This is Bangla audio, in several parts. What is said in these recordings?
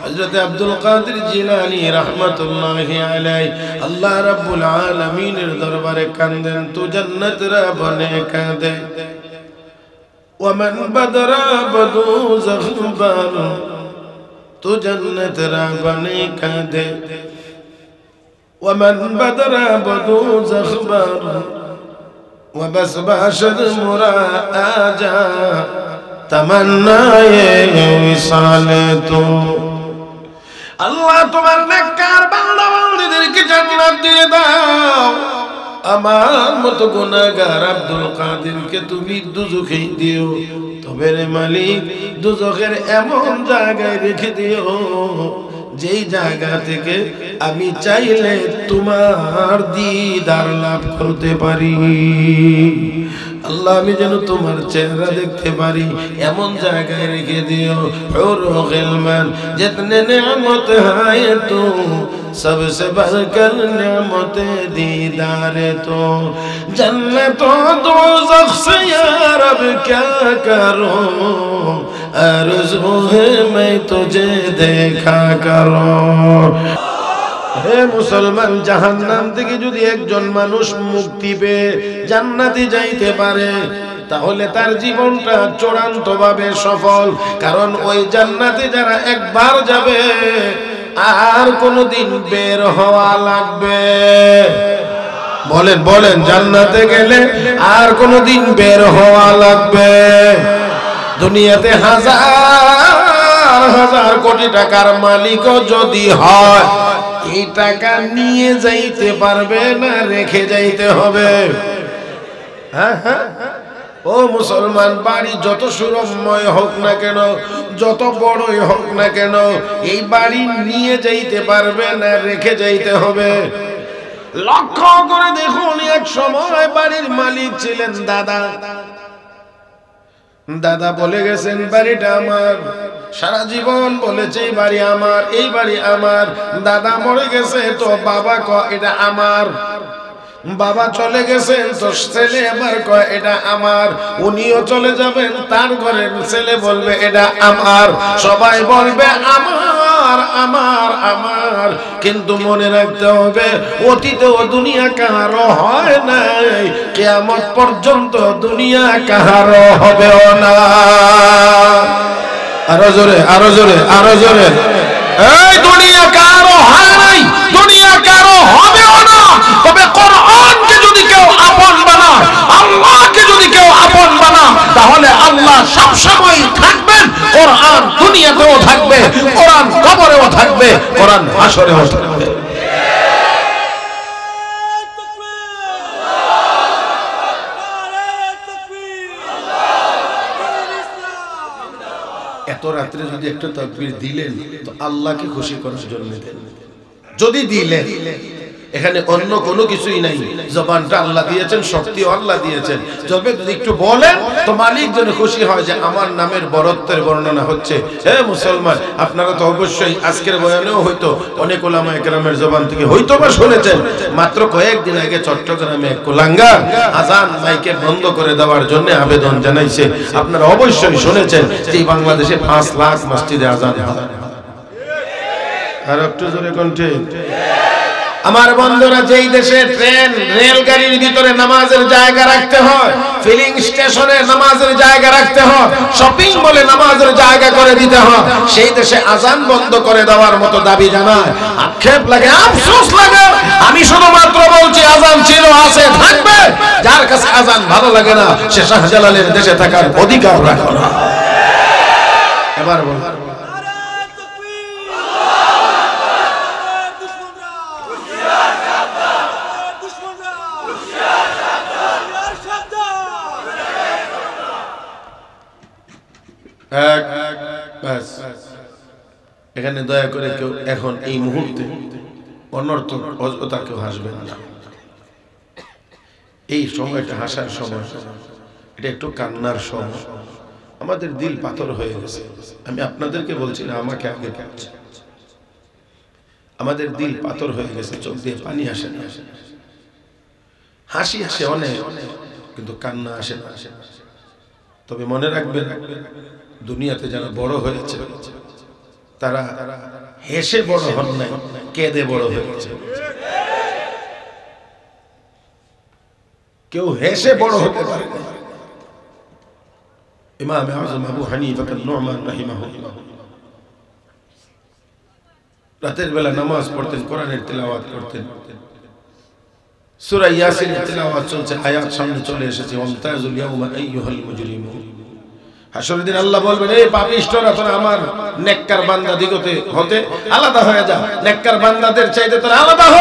হযরত আব্দুল কাদের জিলানী রাহমাতুল্লাহি আলাইহি আল্লাহ রাব্বুল আলামিনের দরবারে কাঁদেন, তু জান্নাত রা বনে কাঁদে। ওয়ামান বাদরা বদু যখবার, তু জান্নাত রা বনে কাঁদে। ওয়ামান বাদরা বদু যখবার وبس باشر مراجا तमन्नाए विसाल तो अल्लाह तुम्हार नेककार बांदा बांदीदेरके জান্নাত দিয়ে দাও। আমার মতো গুনাহগার আব্দুল কাদেরকে তুমি দুজখে দিও। তবে রে মালিক, দুজখের এমন জায়গায় রেখে দিও যেই জায়গা থেকে আমি চাইলে তোমার দিদার লাভ করতে পারি। আল্লাহ, আমি যেন তোমার চেহারা দেখতে পারি এমন জায়গায় রেখে দিও। হুরু গিলমান জিতনে নেমত হায় তো सबसे बढ़कर नेमत दीदार तो जन्नत दोज़ख से या रब क्या करूं, आरज़ू है मैं तुझे देखा करूं। হে মুসলমান, জাহান্নাম থেকে যদি একজন মানুষ মুক্তি পেয়ে জান্নাতে যাইতে পারে তাহলে তার জীবনটা চূড়ান্তভাবে সফল। কারণ ওই জান্নাতে যারা একবার যাবে আর কোনদিন বের হওয়া লাগবে? বলেন বলেন, জান্নাতে গেলে আর কোনদিন বের হওয়া লাগবে? দুনিয়াতে হাজার হাজার কোটি টাকার মালিকও যদি হয়, এই টাকা নিয়ে যাইতে পারবে না, রেখে যাইতে হবে। হ্যাঁ হ্যাঁ, ও মুসলমান, বাড়ি যত সুরময় হোক না কেন, যত বড়ই হোক না কেন, এই বাড়ি নিয়ে যাইতে পারবে না, রেখে যাইতে হবে। লক্ষ্য করে দেখুন, এক সময় বাড়ির মালিক ছিলেন দাদা। দাদা বলে গেছেন বাড়িটা আমার, সারা জীবন বলেছে এই বাড়ি আমার, এই বাড়ি আমার। দাদা মরে গেছে তো বাবা কয় এটা আমার। বাবা চলে গেছেন তো ছেলে আবার কয় এটা আমার। উনিও চলে যাবেন, তার ঘরের ছেলে বলবে এটা আমার। সবাই বলবে আমার আমার আমার। কিন্তু মনে রাখতে হবে, অতীতেও দুনিয়া কাহারও হয় নাই, কিয়ামত পর্যন্ত দুনিয়া কাহারও হবেও না। আরো জোরে, আরো জোরে, আরো জোরে। এই দুনিয়া কারো হয় নাই, দুনিয়া কারো হবেও না। তবে কোরআনকে যদি কেউ আপন বানায়, আল্লাহকে যদি কেউ আপন বানায়, তাহলে আল্লাহ সব সময় থাকবেন। কোরআন দুনিয়াতেও থাকবে, কোরআন কবরেও থাকবে, কোরআন হাশরেও থাকবে। এত রাত্রে যদি একটা তাকবীর দিলেন তো আল্লাহকে খুশি করার জন্য দিলেন। যদি দিলেন, এখানে অন্য কোনো কিছুই নাই। জবানটা আল্লাহ দিয়েছেন, শক্তিও আল্লাহ দিয়েছেন। যদি একটু বলেন তো মালিক যেন খুশি হয় যে আমার নামের বরত্বের বর্ণনা হচ্ছে। হে মুসলমান, আপনারা তো অবশ্যই আজকের বয়ানেও হয়তো অনেক ওলামায়ে কেরামের জবান থেকে হয়তো বা শুনেছেন। মাত্র কয়েকদিন আগে চট্টগ্রামে এক কুলাঙ্গার আজান মাইকে বন্ধ করে দেওয়ার জন্য আবেদন জানাইছে। আপনারা অবশ্যই শুনেছেন যে বাংলাদেশে 5 লাখ মসজিদে আজান হয়। আর একটু জোরে কণ্ঠে। আমার বন্ধুরা, যেই দেশে ট্রেন রেলগাড়ির ভিতরে নামাজের জায়গা রাখতে হয়, ফিলিং স্টেশনে নামাজের জায়গা রাখতে হয়, শপিং মলে নামাজের জায়গা করে দিতে হয়, সেই দেশে আজান বন্ধ করে দেওয়ার মতো দাবি জানায়। আক্ষেপ লাগে, আফসোস লাগে। আমি শুধুমাত্র বলছি আজান ছিল, আছে, থাকবে। যার কাছে আজান ভালো লাগে না, সে শাহজালালের দেশে থাকার অধিকার রাখে না। এবার বল, এখানে দয়া করে কেউ এখন এই মুহূর্তে অনর্থক অযথা কেউ হাসবেন না। এই সময়টা হাসার সময়, এটা একটু কান্নার সময়। আমাদের দিল পাথর হয়ে গেছে। আমি আপনাদেরকে বলছি না, আমাকে আগে বলছি। আমাদের দিল পাথর হয়ে গেছে, চোখ দিয়ে পানি আসে না। হাসি আসে অনেক, কিন্তু কান্না আসে না। তবে মনে রাখবেন, দুনিয়াতে যারা বড় হয়েছে তারা হেসে বড় হন নাই, কেঁদে বড় হয়েছে। কেউ হেসে বড় হতে পারে না। ইমাম আযম আবু হানিফা আন-নু'মান রাহিমাহুল্লাহ রাতের বেলা নামাজ পড়তেন, কোরআনের তিলাওয়াত করতেন। সূরা ইয়াসিনের তিলাওয়াত চলছে, আয়াত সামনে চলে এসেছে, ওয়ামতাজুল ইয়াওমা আইয়ুহাল মুজরিমুন। হাসরের দিন আল্লাহ বলবেন, এই পাপিষ্ঠরা তোরা আমার নেককার বান্দা দিগতে হতে আলাদা হয়ে যা, নেককার বান্দাদের চাইতে তোরা আলাদা হ।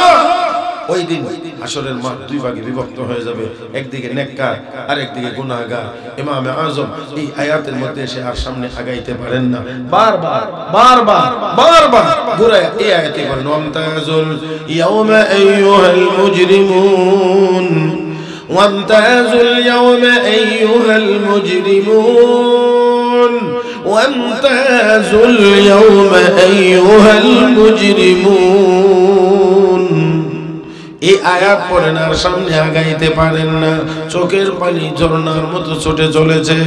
ওই দিন হাসরের মাঠ দুই ভাগে বিভক্ত হয়ে যাবে, একদিকে নেককার আর একদিকে গুনাহগার। ইমাম আযম এই আয়াতের মধ্যে এসে আর সামনে আগাইতে পারেন না, বারবার বারবার বারবার ঘুরায় এই আয়াতে বলেন, ওয়ামতাজুল ইয়াওমা আইয়ুহাল মুজরিমুন, ওয়ামতাজুল ইয়াওমা আইয়ুহাল মুজরিমুন, ওয়ামতাজুল ইয়াওমা আইয়ুহাল মুজরিমুন। এই আয়াত পড়েন আর সামনে আগাইতে পারেন না, চোখের পানি ঝর্ণার মতো ছুটে চলেছে।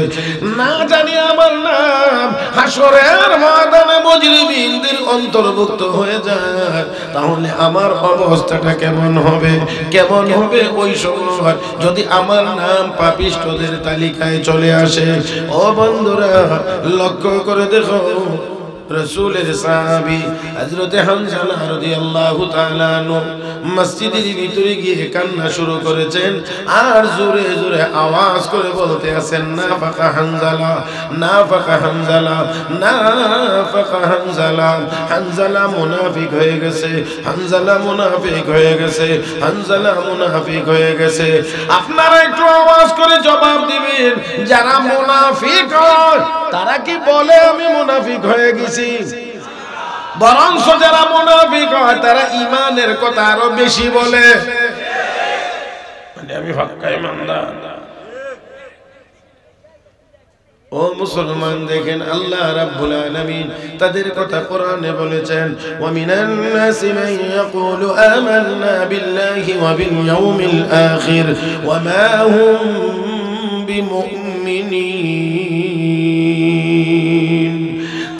না জানি আমার নাম হাসরের ময়দানে মুজরিমিনদের অন্তর্ভুক্ত হয়ে যায়, তাহলে আমার অবস্থাটা কেমন হবে? কেমন হবে ওই সময় যদি আমার নাম পাপিষ্ঠদের তালিকায় চলে আসে? ও বন্ধুরা, লক্ষ্য করে দেখো, রাসূলের সাহাবী হযরত হামজা রাদিয়াল্লাহু তাআলা আনহু মসজিদের ভিতরে গিয়ে কান্না শুরু করেছেন, আর জোরে জোরে আওয়াজ করে বলতে আছেন, নাফাকা হানজালা, নাফাকা হানজালা, নাফাকা হানজালা। হানজালা মুনাফিক হয়ে গেছে, হানজালা মুনাফিক হয়ে গেছে, হানজালা মুনাফিক হয়ে গেছে। আপনারা একটু আওয়াজ করে জবাব দিবেন, যারা মুনাফিক হয় তারা কি বলে আমি মুনাফিক হয়ে গেছি? বরঞ্চ যারা মুনাফিক হয় তারা ঈমানের কথা আরো বেশি বলে, মানে আমি পাক্কা ঈমানদার। ও মুসলমান, দেখেন আল্লাহ রাব্বুল আলামিন তাদের কথা কোরআনে বলেছেন, ওয়া মিনান নাসি মান ইয়াকুলু আমান্না বিল্লাহি ওয়া বিল ইয়াউমিল আখির ওয়া মা হুম বিমুমিনিন।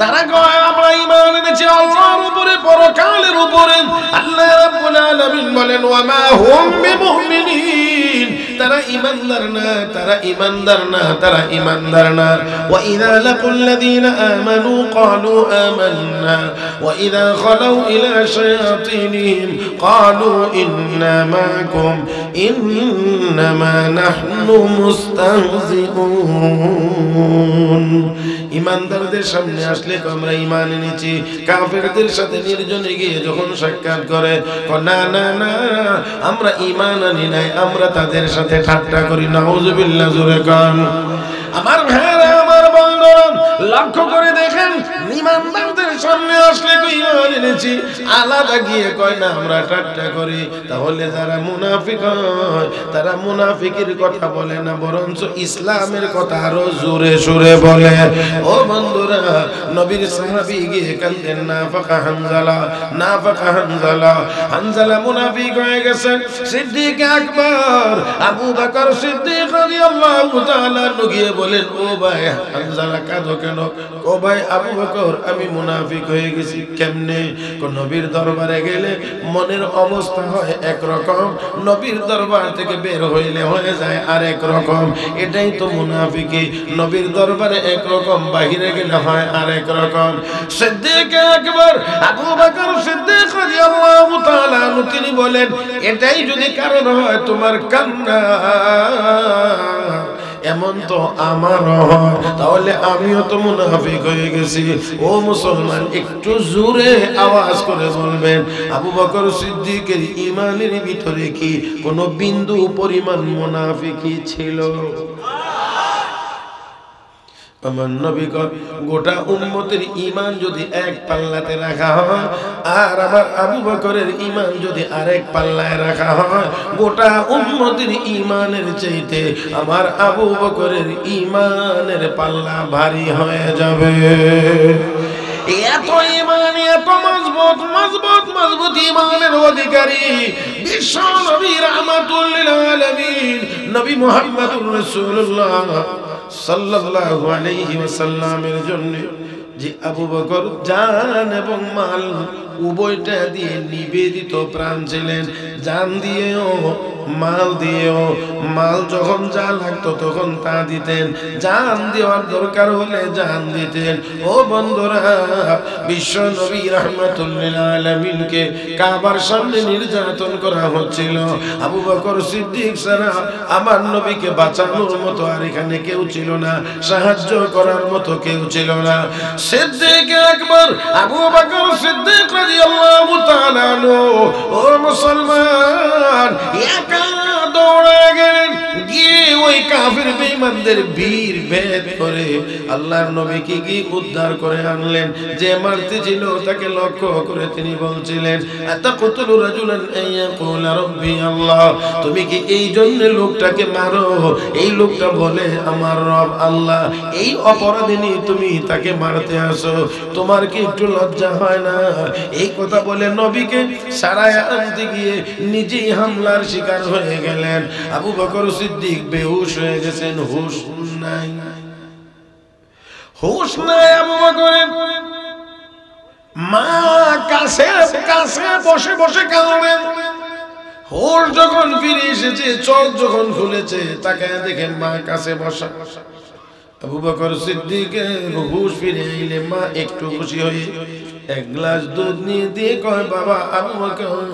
তারা কয় আমরা ঈমান এনেছি আল্লাহর উপরে, পরকালের উপরে। আল্লাহ রাব্বুল আলামিন বলেন, ওয়া মা হুম বিমুমিনিন, তারা ঈমানদার না, তারা ঈমানদার না, তারা ঈমানদার না। ওয়া ইযা লাকুল্লাযীনা আমানু ক্বালু আমান্না ওয়া ইযা খালাউ ইলা শায়াতিনহিম ক্বালু ইন্না মাআকুম ইন্নামা নাহনু মুস্তাহজিউন। ঈমানদারদের সামনে আসলে আমরা ঈমান এনেছি, কাফেরদের সাথে নির্জনে গিয়ে যখন সাক্ষাৎ করে, না না না আমরা ঈমান আনি নাই, আমরা তাদের সাথে ঠাট্টা করি। নাউযুবিল্লাহ, জোরে কান। আমার ভাইরা, আমার বন্ধুরা, লক্ষ্য করে দেখেন, ঈমানদারদের সামনে আসলে কই ঈমান এনেছি, আলাদা গিয়ে কয় না আমরা ঠাট্টা করি। তাহলে যারা মুনাফিক হয় তারা মুনাফিকের কথা বলে না, বরঞ্চ ইসলামের কথা আরো জোরে সুরে বলে। ও বন্ধুরা, নবীর সাহাবী গিয়ে কান্দেন, নাফাকা হানজালা, নাফাকা হানজালা। হানজালা মুনাফিক হয়ে গেছে। সিদ্দিক আকবর আবু বকর সিদ্দিক রাদিয়াল্লাহু তাআলা গিয়ে বলেন, ও ভাই হানজালা কাঁদো কেন? ও ভাই আবু বকর, আমি মুনাফিক হয়ে গেছি। কেমনে? নবীর দরবারে গেলে মনের অবস্থা হয় একরকম, নবীর দরবার থেকে বের হইলে হয়ে যায় আরেক রকম। এটাই তো মুনাফিকি, নবীর দরবারে একরকম, বাহিরে গেলে হয় আরেক রকম। সিদ্দিক আকবর আবু বকর সিদ্দিক রাদিয়াল্লাহু তাআলা তিনি বলেন, এটাই যদি কারণ হয় তোমার কান্না, এমন তো আমারও হয়, তাহলে আমিও তো মুনাফিক হয়ে গেছি। ও মুসলমান, একটু জোরে আওয়াজ করে বলবেন, আবু বকর সিদ্দিকের ঈমানের ভিতরে কি কোনো বিন্দু পরিমাণ মুনাফিকি ছিল? আমার নবী গোটা উম্মতের ঈমান যদি এক পাল্লাতে রাখা হয়, আর আমার আবু বকরের ঈমান যদি আরেক পাল্লায় রাখা হয়, গোটা উম্মতের ঈমানের চাইতে আমার আবু বকরের ঈমানের পাল্লা ভারী হয়ে যাবে। এত ঈমান, এত মজবুত মজবুত মজবুত ঈমানের অধিকারী বিশ্ব নবী রাহমাতুল লিল আলামিন নবী মুহাম্মদুর রাসূলুল্লাহ সাল্লাল্লাহু আলাইহি ওয়াসাল্লামের জন্য যে আবু বকর জান এবং মাল উভয়টা দিয়ে নিবেদিত প্রাণ ছিলেন। জান দিয়েও মাল দিয়েও, মাল যখন যা লাগতো তখন তা দিতেন, জান দেওয়ার দরকার হলে জান দিতেন। ও বন্ধুরা, বিশ্ব নবী রাহমাতুল্লিল আলামিনকে কাবার সামনে নির্যাতন করা হচ্ছিল। আবু বকর সিদ্দিক ছাড়া আমার নবীকে বাঁচানোর মতো আর এখানে কেউ ছিল না, সাহায্য করার মতো কেউ ছিল না। সিদ্দিক আকবর আবু বকর সিদ্দিক রাদিয়াল্লাহু তাআলা আনহু, ও মুসলমান, একা দৌড়ে গেলেন, গিয়ে ওই কাফির বেঈমানদের বীর ভেদ করে আল্লাহর নবীকে কি উদ্ধার করে আনলেন। যে মারতে ছিল তাকে লক্ষ্য করে তিনি বলছিলেন, আতাকতুলু রাজুলান আইয়াকুলা রাব্বি আল্লাহ, তুমি কি এই জন্য লোকটাকে মারো? এই লোকটা বলে আমার রব আল্লাহ, এই অপরাধী তুমি তাকে মারতে আসো, তোমার কি একটু লজ্জা হয় না? এই কথা বলে নবীকে সারায় আনতে গিয়ে নিজেই হামলার শিকার হয়ে গেলেন। আবু বকর সিদ্দিক বেহুশ হয়ে গেছেন, হুশ নাই, হুশ নাই আবু বকরের। মা কাছে কাছে বসে বসে কাঁদেন। হুশ যখন ফিরে এসেছে, চোখ যখন খুলেছে, তাকে দেখে মা কাছে বসা। আবু বকর সিদ্দিকের হুশ ফিরে এলে মা একটু খুশি হয়ে এক গ্লাস দুধ নিয়ে দিয়ে কয়, বাবা আবু বকর,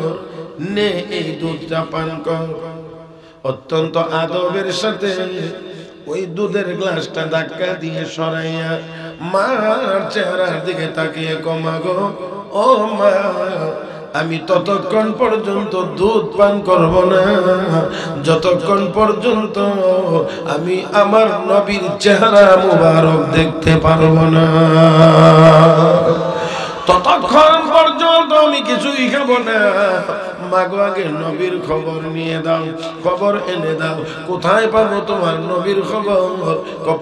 নে এই দুধটা পান কর। অত্যন্ত আদবের সাথে ওই দুধের গ্লাসটা ধাক্কা দিয়ে সরাইয়া মার চেহারার দিকে তাকিয়ে কমা গো, ও মা, আমি ততক্ষণ পর্যন্ত দুধ পান করব না যতক্ষণ পর্যন্ত আমি আমার নবীর চেহারা মুবারক দেখতে পারবো না। ততক্ষণ পর্যন্ত আমি কিছুই খাবো না। মাগো, আগে নবীর খবর নিয়ে দাও, খবর এনে দাও। কোথায় পাবো তোমার নবীর খবর?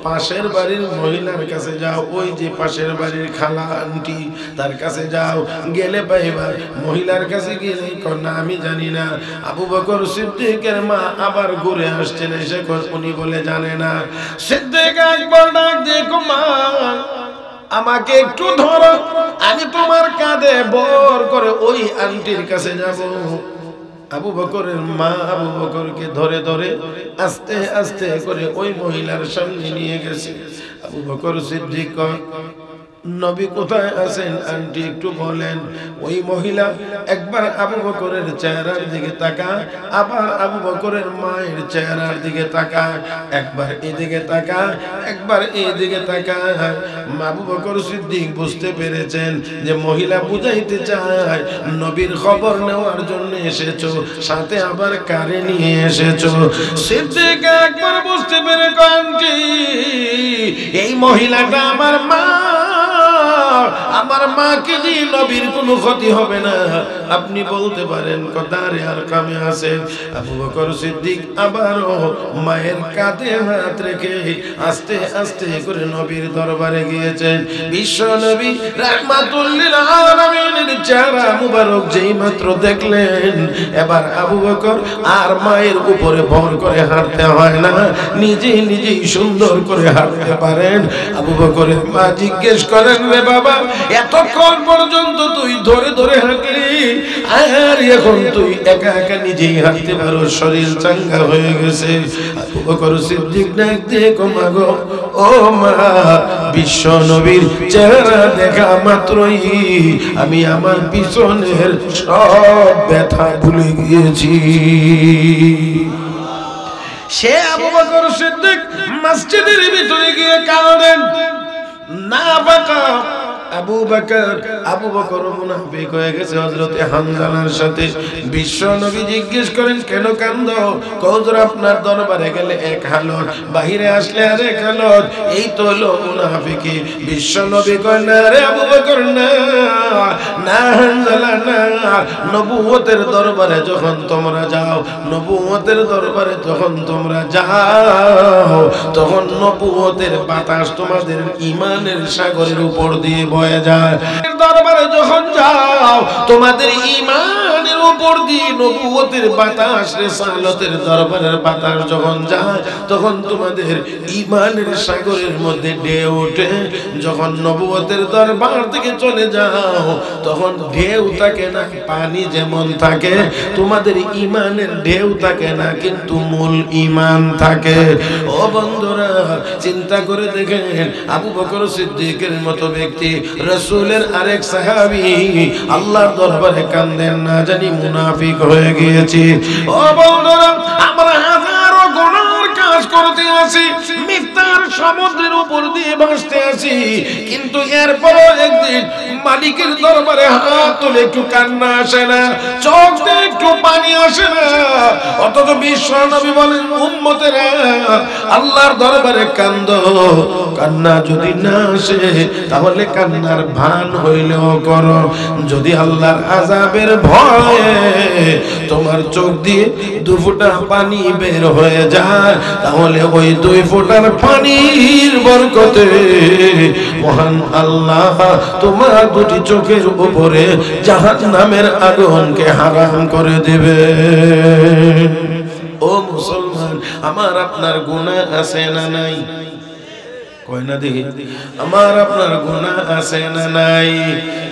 পাশের বাড়ির মহিলার কাছে যাও, ওই যে পাশের বাড়ির খালা আন্টি, তার কাছে যাও, গেলে পাইবা। মহিলার কাছে গেলে না আমি জানি না। আবু বকর সিদ্দিকের মা আবার ঘুরে আসছেন, এসে উনি বলে জানে না। সিদ্দিক একবার ডাক দিয়ে, মা আমাকে একটু ধরো, আমি তোমার কাঁধে বর করে ওই আন্টির কাছে যাব। আবু বকরের মা আবু বকরকে ধরে ধরে আস্তে আস্তে করে ওই মহিলার সামনে নিয়ে গেছে। আবু বকর সিদ্দিক, নবী কোথায় আছেন আন্টি একটু বলেন। ওই মহিলা একবার আবু বকরের চেহারার দিকে তাকায়, আবার আবু বকরের মায়ের চেহারার দিকে তাকায়, একবার এদিকে তাকায়, একবার এদিকে তাকায়। আবু বকর সিদ্দিক বুঝতে পেরেছেন যে মহিলা বুঝাইতে চায় নবীর খবর নেওয়ার জন্য এসেছো, সাথে আবার কারে নিয়ে এসেছো। সিদ্দিক একবার বুঝতে পেরে, আন্টি এই মহিলাটা আমার মা, আমার মাকে দিয়ে নবীর কোনো ক্ষতি হবে না, আপনি বলতে পারেন কথারে আর কামে আছে। আবু বকর সিদ্দিক আবারও মায়ের কাঁধে হাত রেখে আস্তে আস্তে করে নবীর দরবারে গিয়েছেন। বিশ্ব নবী রাহমাতুল্লিল আলামিনের চেহারা মুবারক যেই মাত্র দেখলেন, এবার আবু বকর আর মায়ের উপরে ভর করে হাঁটতে হয় না, নিজেই নিজেই সুন্দর করে হাঁটতে পারেন। আবু বকরের মা জিজ্ঞেস করেন, রে বাবা, এতক্ষণ পর্যন্ত তুই ধরে ধরে হাঁটলি, আর এখন তুই একা একা নিজেই হাঁটতে পারো, শরীর চাঙ্গা হয়ে গেছে। আবু বকর সিদ্দিক ডাক দিয়ে, মা গো, ও মা, বিশ্ব নবীর চেহারা দেখা মাত্রই আমি আমার পিছনের সব ব্যথা ভুলে গিয়েছি। সে আবু বকর সিদ্দিক মসজিদের ভিতরে গিয়ে কাঁদেন। না বাকা আবু বকর মুনাফিক হয়ে গেছে হযরত হামজালার সাথে। বিশ্ব নবী জিজ্ঞেস করেন, কেন কান্দো? কওজর আপনার দরবারে গেলে এক হালত, বাহিরে আসলে আর এক হালত, এই তো হলো মুনাফিকি। বিশ্ব নবী কয়, না রে আবু বকর, না না হামজালা, না। নবুয়তের দরবারে যখন তোমরা যাও, নবুয়তের দরবারে যখন তোমরা যাও, তখন নবুয়তের বাতাস তোমাদের ঈমানের সাগরের উপর দিয়ে বয়ে যায়। দরবারে যখন যাও, তোমাদের ঈমানের উপর উপর দিয়ে নবুয়তের বাতাস, রিসালাতের দরবারের বাতাস যখন যায়, তখন তোমাদের ঈমানের সাগরের মধ্যে ঢেউ ওঠে। যখন নবুয়তের দরবার থেকে চলে যাও, তখন ঢেউ থাকে না, পানি যেমন থাকে, তোমাদের ঈমানের ঢেউ থাকে না, কিন্তু মূল ঈমান থাকে। ও বন্ধুরা, চিন্তা করে দেখেন, আবু বকর সিদ্দিকের মতো ব্যক্তি, রাসূলের আরেক সাহাবী, আল্লাহর দরবারে কান্দেন, না জানি মুনাফিক হয়ে গিয়েছি। ও বন্ধুরা, আমরা হাজারো গুনার কাজ করতে আছি, মিথ্যার সমুদ্রের উপর দিয়ে ভাসতে আছি, কিন্তু এরপরও একদিন মালিকের দরবারে হাত তুলে একটু কান্না আসে না, চোখ দিয়ে একটু পানি আসে না। অথচ বিশ্ব নবী বলেন, উম্মতেরা আল্লাহর দরবারে কান্দো, কান্না যদি না আসে তাহলে কান্নার ভান হইলেও করো। যদি আল্লাহর আযাবের ভয়ে তোমার চোখ দিয়ে 2 ফোঁটা পানি বের হয়ে যায়, তাহলে ওই 2 ফোঁটার পানির বরকতে মহান আল্লাহ তোমার 2টি চোখের উপরে জাহান্নামের আগুনকে হারাম করে দেবে। ও মুসলমান, আমার আপনার গুনাহ আছে না নাই? কয় না দেখি, আমার আপনার গুনাহ আছে না নাই?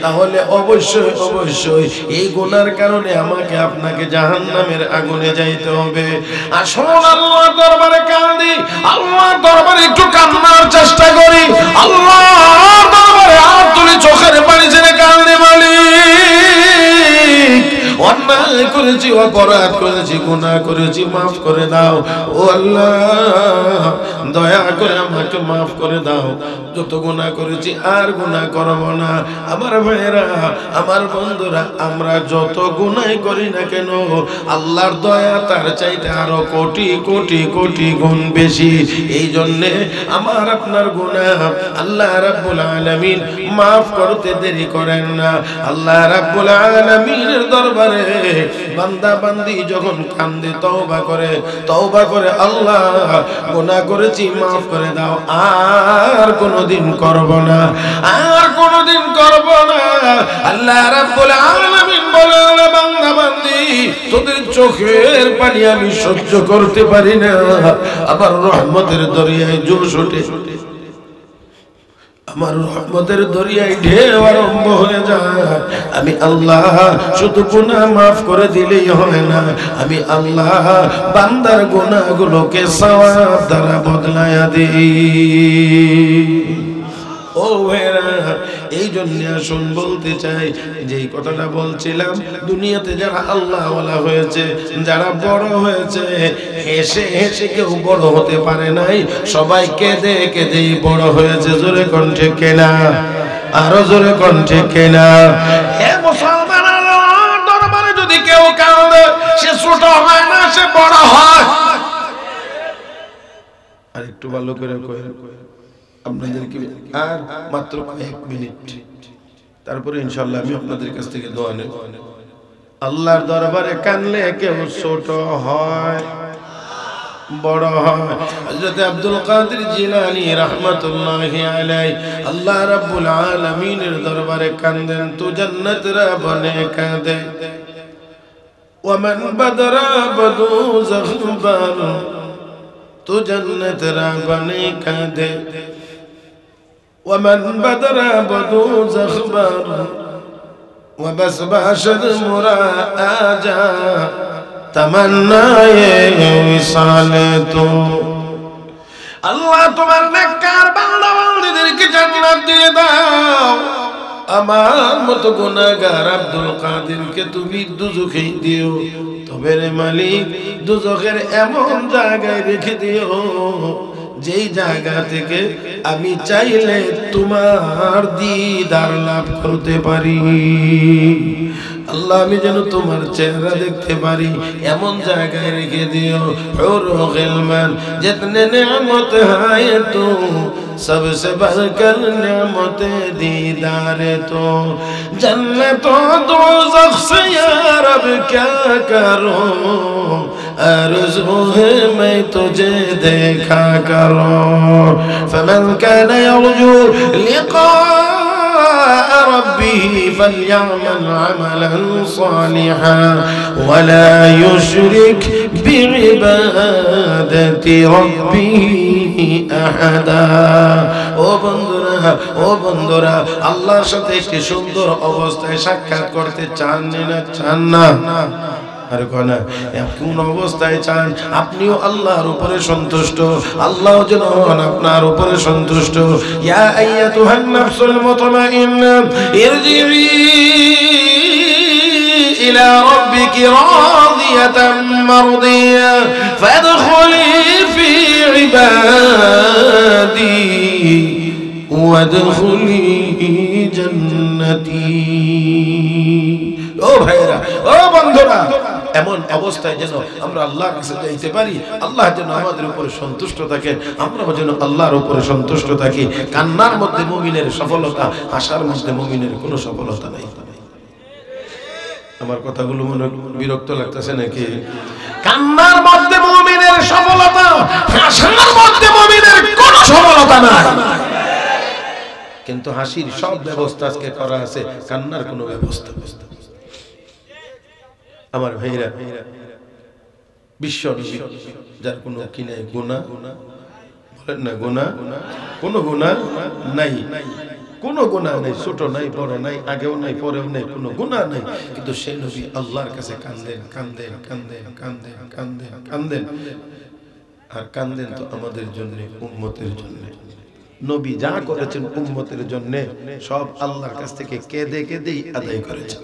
তাহলে অবশ্যই অবশ্যই এই গুনার কারণে আমাকে আপনাকে জাহান্নামের আগুনে যাইতে হবে। আসুন আল্লাহর দরবারে কাঁদি, আল্লাহর দরবারে একটু কান্নার চেষ্টা করি, আল্লাহর দরবারে হাত তুলে চোখের পানি ছেড়ে কাঁদি, মালিক অন্যায় করেছি, অপরাধ করেছি, গুনাহ করেছি, মাফ করে দাও। ও আল্লাহ, দয়া করে আমাকে মাফ করে দাও, যত গুনাহ করেছি আর গুনাহ করব না। আমার ভাইরা, আমার বন্ধুরা, আমরা যত গুনাহ করি না কেন, আল্লাহর দয়া তার চাইতে আরো কোটি কোটি কোটি গুণ বেশি। এই জন্যে আমার আপনার গুনাহ আল্লাহ রাব্বুল আলামিন মাফ করতে দেরি করেন না। আল্লাহ রাব্বুল আলামিনের দরবারে বান্দা বান্দি যখন কান্দে, তওবা করে, আল্লাহ গুনাহ করেছি, মাফ করে দাও, আর কোনদিন করব না, আর কোনদিন করব না। আল্লাহ রাব্বুল আলামিন বলেন, বান্দা বান্দি, তোদের চোখের পানি আমি সহ্য করতে পারি না, আমার রহমতের দরিয়ায় জোশ ওঠে, আমার রহমতের দরিয়ায় ঢেউ আরম্ভ হয়ে যায়। আমি আল্লাহ শুধু গুনাহ মাফ করে দিলেই হয় না, আমি আল্লাহ বান্দার গুনাহগুলোকে সওয়াব দ্বারা বদলায়া দিই। ও ভাইরা, এই জন্য আসুন বলতে চাই, যেই কথাটা বলছিলাম, দুনিয়াতে যারা আল্লাহ ওয়ালা হয়েছে, যারা বড় হয়েছে, হেসে হেসে কেউ বড় হতে পারে নাই, সবাই কেঁদে কেঁদেই বড় হয়েছে। জোরে কণ্ঠে কেনা, আরো জোরে কণ্ঠে কেনা। হে মুসলমান, আল্লাহর দরবারে যদি কেউ কাঁদে, সে ছোট হয় না, সে বড় হয়। আর একটু ভালো করে আপনাদেরকে আর মাত্র 1 মিনিট, তারপরে ইনশাআল্লাহ আমি আপনাদের কাছ থেকে দোয়া নেব। আল্লাহর দরবারে কানলে কেউ ছোট হয়, বড় হয়। হযরত আব্দুল কাদের জিলানী রাহমাতুল্লাহি আলাইহি আল্লাহ রাব্বুল আলামিনের দরবারে কাঁদেন, তো জান্নাত রা বনে কাঁদে। ওয়ামান বাদরা বদু যখবার, তো জান্নাত রা বনে কাঁদে। ومن بدر بدو زخبر وبس باشر مراجا تمنا وصال تو। আল্লাহ তোমার নেককার বান্দা বান্দীদেরকে জান্নাত দিয়ে দাও। আমার মতো গুনাহগার আব্দুল কাদেরকে তুমি দুজখে দিও। তবে রে মালিক, দুজখের এমন জায়গায় রেখে দিও যেই জায়গা থেকে আমি চাইলে তোমার দিদার লাভ করতে পারি। আল্লাহ, আমি যেন তোমার চেহারা দেখতে পারি, এমন জায়গায় রেখে দিও। হুরু গিলমান জিতনে নেয়ামত হায় তো सबसे बढ़कर नेमत दीदार तो जन्नत दोज़ख से या रब क्या करूं, आरज़ू है मैं तुझे देखा करूं। फमन कान यरजू लिक़ा ربه فليعمل عملا صالحا ولا يشرك بعبادة ربه أحدا ও বন্ধুরা আল্লাহর সাথে একটি সুন্দর অবস্থায় সাক্ষাৎ করতে চান না চান না আর কোন কোন অবস্থায় চান আপনিও আল্লাহর উপরে সন্তুষ্ট আল্লাহও যেন আপনার উপরে সন্তুষ্ট ইয়া আইয়াতুহান নাফসুল মুতমাইন্না ইরজিই ইলা রাব্বিকি রাদিয়াতাম মারদিয়া ফাদখুলি ফি ইবাদি ওয়াদখুলি জান্নাতি ও ভাইরা ও বন্ধুরা এমন অবস্থায় যেন আমরা আল্লাহর কাছে যাইতে পারি আল্লাহ যেন আমাদের উপরে সন্তুষ্ট থাকেন আমরাও যেন আল্লাহর উপরে সন্তুষ্ট থাকি কান্নার মধ্যে মুমিনের সফলতা আশার মধ্যে মুমিনের কোনো সফলতা নাই আমার কথাগুলো মনে বিরক্ত লাগতেছে নাকি কান্নার মধ্যে মুমিনের সফলতা আশার মধ্যে মুমিনের কোনো সফলতা নাই কিন্তু হাসির সব ব্যবস্থা আজকে করা আছে কান্নার কোনো ব্যবস্থা আমার ভাইরা বিশ্ব যার কোনো কি নাই গুনাহ বলেন না গুনাহ কোনো গুনাহ নাই কোনো গুনাহ নাই ছোট নাই বড় নাই আগেও নাই পরেও নাই কোনো গুনাহ নাই কিন্তু সেই নবী আল্লাহর কাছে কাঁদেন কাঁদেন কাঁদেন কাঁদেন কাঁদেন কাঁদেন আর কাঁদেন তো আমাদের জন্য উম্মতের জন্য নবী যা করেছেন উম্মতের জন্য সব আল্লাহর কাছ থেকে কেঁদে কেঁদেই আদায় করেছেন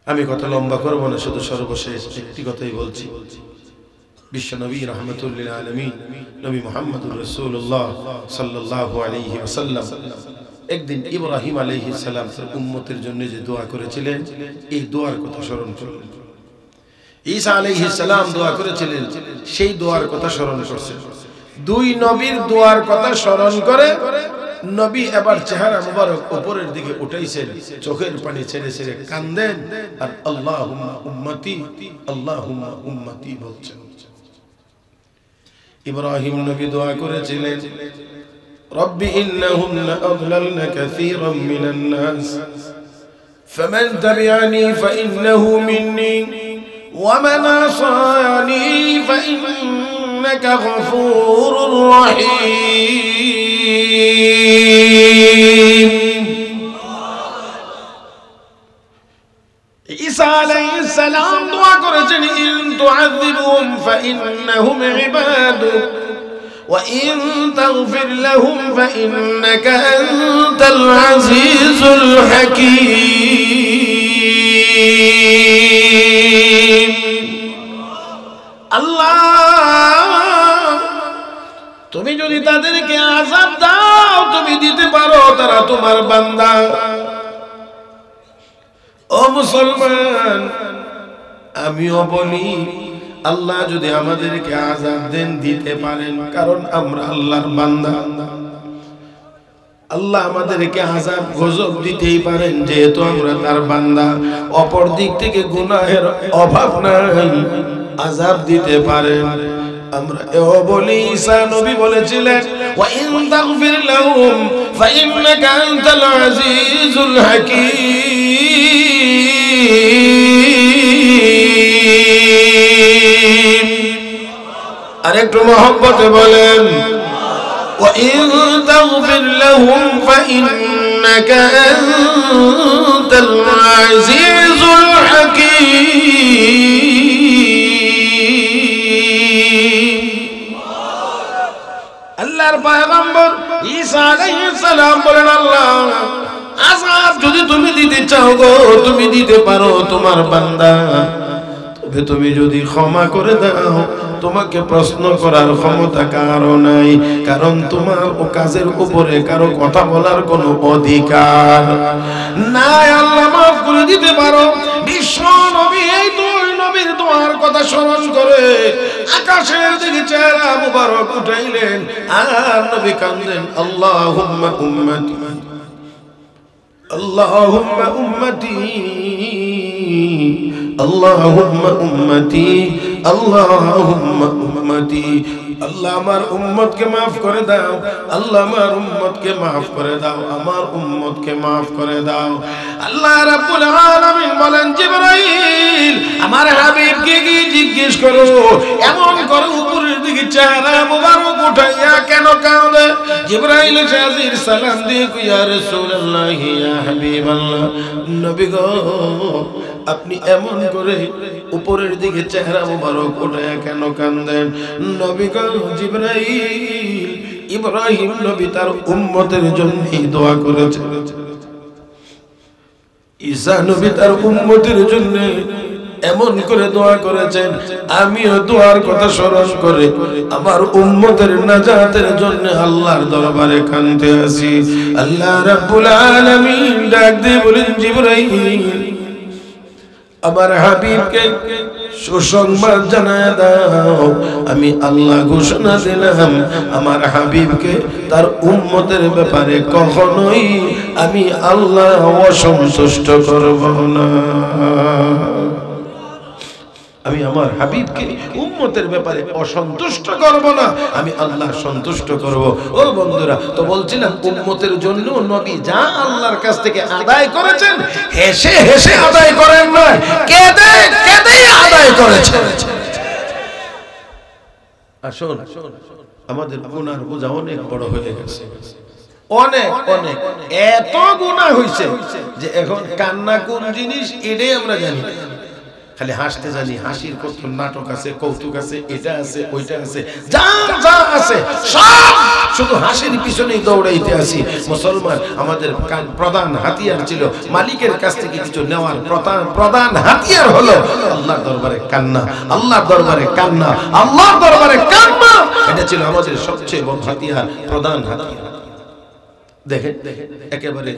আমি কথা লম্বা করব না শুধু সর্বশেষ একটি কথাই বলছি বিশ্ব নবী রাহমাতুল লিল আলামিন নবী মুহাম্মদুর রাসূলুল্লাহ সাল্লাল্লাহু আলাইহি ওয়াসাল্লাম একদিন ইব্রাহিম আলাইহিস সালাম তার উম্মতের জন্য যে দোয়া করেছিলেন এই দোয়ার কথা স্মরণ করলেন ঈসা আলাইহিস সালাম দোয়া করেছিলেন সেই দোয়ার কথা স্মরণ করছেন দুই নবীর দোয়ার কথা স্মরণ করে নবী এবার চেহারা মুবারক উপরের দিকে উঠাইছেন চোখের পানি ছেড়ে ছেড়ে কাঁদেন আর আল্লাহুম্মা উম্মতি বলছেন ইব্রাহিম নবী দোয়া করেছিলেন রব্বি ইন্নাহুন্না আদলালনা কাসীরাম মিনান নাস ফামান তাবিআনি ফাইন্নাহু মিন্নি ওয়া মান আসানি ফাইন্নাকা গফুরুর রহিম ঈসা আলাইহিস সালাম দোয়া করেছেন ইন তুআযিবুহুম ফাইন্নাহুম ইবাদুক ওয়া ইন তাগফির লাহুম ফাইন্নাকা আনতাল আজিজুল হাকীম আল্লাহ তুমি যদি তাদেরকে আযাব দাও তুমি দিতে পারো তারা তোমার বান্দা ও মুসলমান আমিও বলি আল্লাহ যদি আমাদেরকে আযাব দেন দিতে পারেন কারণ আমরা আল্লাহর বান্দা আল্লাহ আমাদেরকে আযাব গজব দিতেই পারেন যেহেতু আমরা তার বান্দা অপর দিক থেকে গুনাহের অভাব নাই আযাব দিতে পারেন আমরা এও বলি ঈসা নবী বলেছিলেন ওয়া ইন তাগফির লাহুম ফাইন্নাকা আনতাল আজিজুল হাকীম আরেকটু মহব্বতে বলেন ওয়া ইন তাগফির লাহুম ফাইন্নাকা আনতাল আজিজুল হাকীম আল্লাহর পয়গম্বর ঈসা আলাইহিস সালাম বলেন আল্লাহ আযাব যদি তুমি দিতে চাও গো তুমি দিতে পারো তোমার বান্দা তবে তুমি যদি ক্ষমা করে দাও তোমাকে প্রশ্ন করার ক্ষমতা কারো নাই কারণ তোমার ও কাজের উপরে কারো কথা বলার কোনো অধিকার নাই আল্লাহ মাফ করে দিতে পারো বিশ্ব নবী এই দুই নবীর দোয়ার কথা স্মরণ করে আকাশের দিকে চেহারা মুবারক উঠাইলেন আর নবী কাঁদেন আল্লাহুম্মা উম্মতি আল্লাহুম্মা উম্মতি আল্লাহুম্মা উম্মতি আল্লাহুম্মা উম্মতি, আল্লাহ আমার উম্মতকে maaf করে দাও, আল্লাহ আমার উম্মতকে maaf করে দাও, আমার উম্মতকে maaf করে দাও। আল্লাহ রাব্বুল আলামিন বলেন, জিবরাইল আমার হাবিবকে গিয়ে জিজ্ঞেস করো, এমন করে উপরের দিকে চেহারা মোবারক উঠাইয়া কেন কাঁদে? জিবরাইল হাজির সালাম দিয়ে কই, ইয়া রাসূলুল্লাহ, ইয়া হাবিবাল্লাহ, নবী গো আপনি এমন করে উপরের দিকে চেহারা মোবারক উঠাইয়া কেন কাঁদেন? নবী গো, জিবরাইল ইব্রাহিম নবী তার উম্মতের জন্য দোয়া করেছেন, ঈসা নবী তার উম্মতের জন্য এমন করে দোয়া করেছেন, আমিও দোয়ার কথা স্মরণ করে আমার উম্মতের নাজাতের জন্য আল্লাহর দরবারে কাঁদতে আসি। আল্লাহ রাব্বুল আলামিন ডাক দিয়ে বলেন, জিবরাইল আমার হাবিবকে সুসংবাদ জানায় দাও, আমি আল্লাহ ঘোষণা দিলাম আমার হাবিবকে তার উম্মতের ব্যাপারে কখনোই আমি আল্লাহ অসন্তুষ্ট করব না। আমি আমার হাবিবকে উম্মতের ব্যাপারে অসন্তুষ্ট করব না, আমি আল্লাহ সন্তুষ্ট করব। ও বন্ধুরা, তো বলছিলাম উম্মতের জন্য নবী যা আল্লাহর কাছ থেকে আদায় করেছেন, হেসে হেসে আদায় করেন না, কেঁদে কেঁদে আদায় করেছেন। আসুন, আমাদের গুনার বোঝা অনেক বড় হয়ে গেছে, অনেক অনেক, এত গুনাহ হয়েছে যে এখন কান্না কোন জিনিস এটাই আমরা জানি। খালি হাসতে জানি, হাসির কত নাটক আছে, কৌতুক আছে, এটা আছে, ওইটা আছে, যা যা আছে সব শুধু হাসির পিছনেই দৌড়াইতে আসি। মুসলমান আমাদের প্রধান হাতিয়ার ছিল, মালিকের কাছ থেকে কিছু নেওয়ার প্রধান হাতিয়ার হলো আল্লাহর দরবারে কান্না, আল্লাহর দরবারে কান্না, আল্লাহর দরবারে কান্না। এটা ছিল আমাদের সবচেয়ে বড় হাতিয়ার, প্রধান হাতিয়ার। দেখেন একেবারে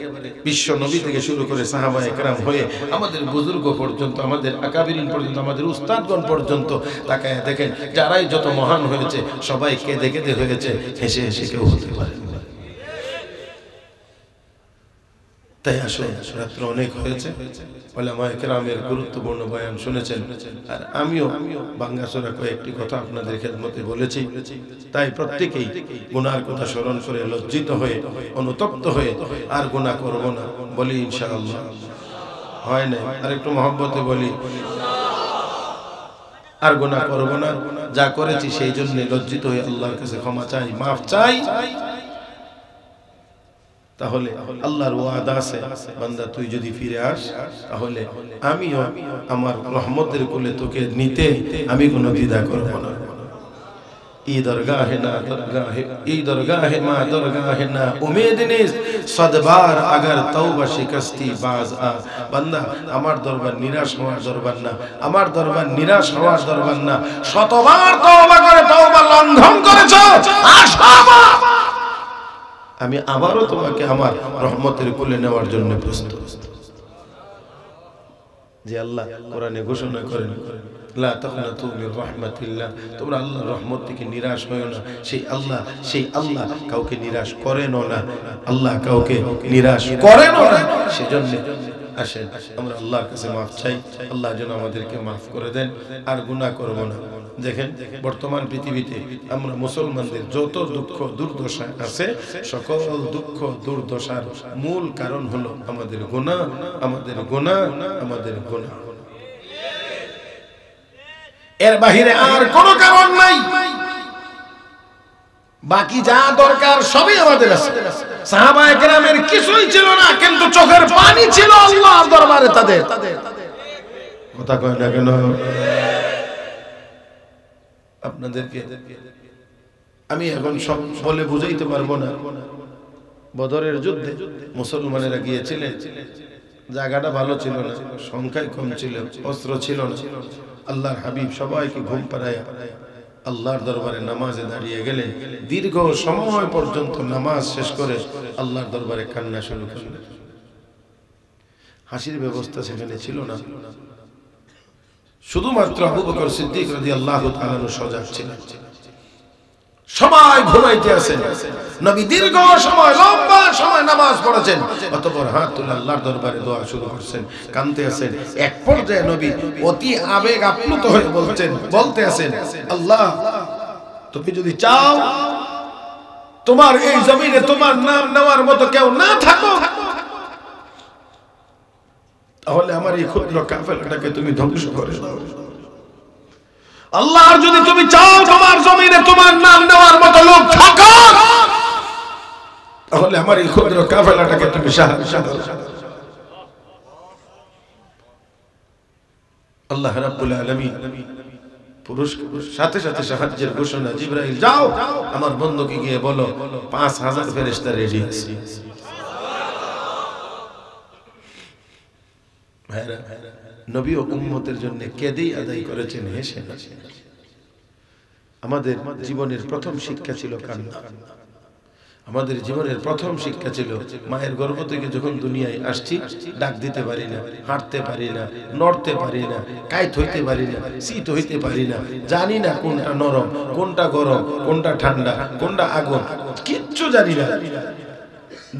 বিশ্ব নবী থেকে শুরু করে সাহাবায়ে কেরাম হয়ে আমাদের বুজুর্গ পর্যন্ত, আমাদের আকাবিরিন পর্যন্ত, আমাদের উস্তাদগণ পর্যন্ত তাকায় দেখেন, যারাই যত মহান হয়েছে সবাই কেঁদে কেঁদে হয়েছে, হেসে হেসে কেউ হতে পারে। তাই আসলে রাত্র অনেক হয়েছে, উলামায়ে কেরামের গুরুত্বপূর্ণ বয়ান শুনেছেন, আর আমিও ভাঙ্গাচোরা কয়েকটি কথা আপনাদের খেদমতে বলেছি। তাই প্রত্যেকেই গুনার কথা স্মরণ করে লজ্জিত হয়ে অনুতপ্ত হয়ে আর গুনাহ করব না বলি ইনশাআল্লাহ। হয় না? আর একটু মহব্বতে বলি, আর গুনাহ করব না, যা করেছি সেই জন্য লজ্জিত হয়ে আল্লাহর কাছে ক্ষমা চাই, মাফ চাই। তাহলে আল্লাহর ওয়াদা আছে, বান্দা তুই যদি ফিরে আস তাহলে আমিও আমার রহমতের কোলে তোকে নিতে আমি কোনো দ্বিধা করব না। ই দরগাহে না দরগাহে, ই দরগাহে মা দরগাহে না উম্মীদ নিস, সদবার আগার তওবা শিকস্তি বাজ আ। বান্দা আমার দরবার নিরাশ হওয়ার দরবার না, আমার দরবার নিরাশ হওয়ার দরবার না। শতবার তওবা করে তওবা লঙ্ঘন করেছো, আসবা আমি আবারও তোমাকে আমার রহমতের কোলে নেওয়ার জন্য প্রস্তুত। যে আল্লাহ কোরআনে ঘোষণা করেন, লা তাকনাতু মির রাহমাতিল্লাহ, তোমরা আল্লাহর রহমত থেকে নিরাশ হয়ো না। সেই আল্লাহ কাউকে নিরাশ করেন না, আল্লাহ কাউকে নিরাশ করেন না। সেজন্য আসেন আমরা আল্লাহর কাছে মাফ চাই, আল্লাহ যেন আমাদেরকে মাফ করে দেন, আর গুনাহ করব না। দেখেন বর্তমান পৃথিবীতে আমরা মুসলমানদের যত দুঃখ দুর্দশা আছে, সকল দুঃখ দুর্দশার মূল কারণ হলো আমাদের গুনাহ, আমাদের গুনাহ, আমাদের গুনাহ। এর বাহিরে আর কোনো কারণ নাই। বাকি যা দরকার সবই আমাদের আছে। সাহাবায়ে কেরামের কিছুই ছিল না, কিন্তু চোখের পানি ছিল আল্লাহর দরবারে তাদের। কথা কয় না কেন? আপনাদেরকে আমি এখন সব বলে বুঝাইতে পারবো না। বদরের যুদ্ধে মুসলমানেরা গিয়েছিলেন, জায়গাটা ভালো ছিল না, সংখ্যায় কম ছিল, অস্ত্র ছিল না। আল্লাহর হাবিব সবাইকে ঘুম পাড়ায়া আল্লাহর দরবারে নামাজে দাঁড়িয়ে গেলেন। দীর্ঘ সময় পর্যন্ত নামাজ শেষ করে আল্লাহর দরবারে কান্না শুরু করলেন। হাসির ব্যবস্থা সেখানে ছিল না, শুধুমাত্র আবু বকর সিদ্দিক রাদিয়াল্লাহু তাআলা সজাগ ছিলেন। সময় ঘুমাইতে আছেন, নবী দীর্ঘ সময় লম্বা সময় নামাজ পড়েছেন, অতঃপর হাত তুলে আল্লাহর দরবারে দোয়া শুরু করছেন, কাঁদতে আছেন। এক পর্যায়ে নবী অতি আবেগ আপ্লুত হয়ে বলতে আছেন, আল্লাহ তুমি যদি চাও তোমার এই জমিনে তোমার নাম নেওয়ার মতো কেউ না থাকো, তাহলে আমার এই ক্ষুদ্র কাফেলাটাকে তুমি ধ্বংস করে দাও। আল্লাহ, আর যদি তুমি চাও তোমার জমিনে তোমার নাম নেওয়ার মতো লোক থাকো, তাহলে আমার এই ক্ষুদ্র কাফেলাটাকে তুমি সাহায্য করো। আল্লাহ রাব্বুল আলামিন সাথে সাথে সাহায্যের ঘোষণা, জিবরাইল যাও আমার বন্ধুকে গিয়ে বলো 5000 ফেরেশতা রেডি আছে। ভাইরা, নবী ও উম্মতের জন্য কেঁদেই আদায় করেছেন, হেসে না। আমাদের জীবনের প্রথম শিক্ষা ছিল কান্না। আমাদের জীবনের প্রথম শিক্ষা ছিল মায়ের গর্ভ থেকে যখন দুনিয়ায় আসছি, ডাক দিতে পারি না, হাঁটতে পারি না, নড়তে পারি না, কাইত হইতে পারি না, শীত হইতে পারি না, জানি না কোনটা নরম, কোনটা গরম, কোনটা ঠান্ডা, কোনটা আগুন, কিচ্ছু জানি না।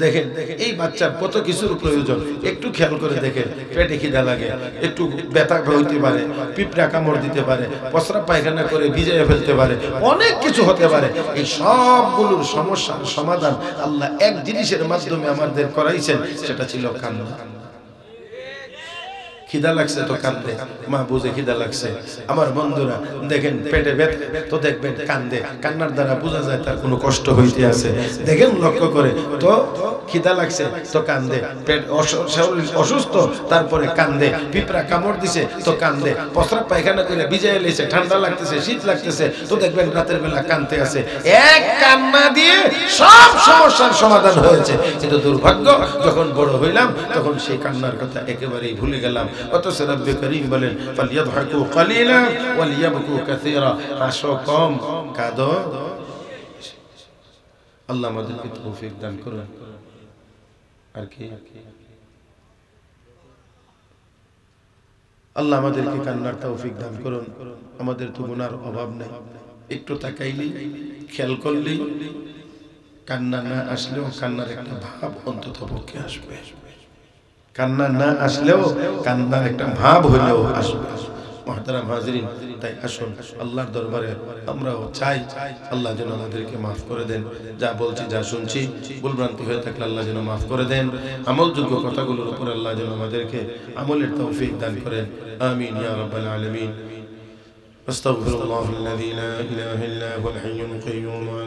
দেখেন এই বাচ্চার কত কিছুর প্রয়োজন, একটু খেয়াল করে দেখেন, পেটে খিদা লাগে, একটু ব্যথা হইতে পারে, পিঁপড়া কামড় দিতে পারে, প্রস্রাব পায়খানা করে ভিজিয়ে ফেলতে পারে, অনেক কিছু হতে পারে। এই সবগুলোর সমস্যার সমাধান আল্লাহ এক জিনিসের মাধ্যমে আমাদের করাইছেন, সেটা ছিল কান্না। খিদা লাগছে তো কান্দে, মা বুঝে খিদা লাগছে। আমার বন্ধুরা দেখেন পেটে ব্যথা তো দেখবেন কান্দে, কান্নার দ্বারা বোঝা যায় তার কোনো কষ্ট হইতে আছে। দেখেন লক্ষ্য করে, তো খিদা লাগছে তো কান্দে, পেট অসুস্থ তারপরে কান্দে, পিঁপড়া কামড় দিছে তো কান্দে, প্রস্রাব পায়খানা করে ভিজায় লেছে, ঠান্ডা লাগতেছে, শীত লাগতেছে তো দেখবেন রাতের বেলা কান্দতে আছে। এক কান্না দিয়ে সব সমস্যার সমাধান হয়েছে। কিন্তু দুর্ভাগ্য, যখন বড় হইলাম তখন সেই কান্নার কথা একেবারেই ভুলে গেলাম। অথচ রব্বে করিম বলেন, ফালিয়াদহাকু কালিলা ওয়ালিয়াবকু কাসীরা, হাসো কম, কাঁদো। আল্লাহ আমাদেরকে তৌফিক দান করুন। আর কি আল্লাহ আমাদেরকে কান্নার তৌফিক দান করুন। আমাদের তো গুনার অভাব নেই, একটু তাকাইলেই, খেয়াল করলেই কান্না না আসলেও কান্নার একটা ভাব অন্তত পক্ষে আসবে। কান্না না আসলেও কান্নার একটা ভাব হইলেও আসবে। মুহতারাম হাজিরিন, তাই আসুন আল্লাহর দরবারে আমরাও চাই আল্লাহ যেন আমাদেরকে মাফ করে দেন। যা বলছি, যা শুনছি ভুলভ্রান্তি হয়ে থাকলে আল্লাহ যেন মাফ করে দেন। আমলযোগ্য কথাগুলোর উপর আল্লাহ যেন আমাদেরকে আমলের তৌফিক দান করেন। আমিন ইয়া রাব্বাল আলামিন। আস্তাগফিরুল্লাহাল্লাযী লা ইলাহা ইল্লা হুয়াল হাইয়ুল কাইয়্যুম।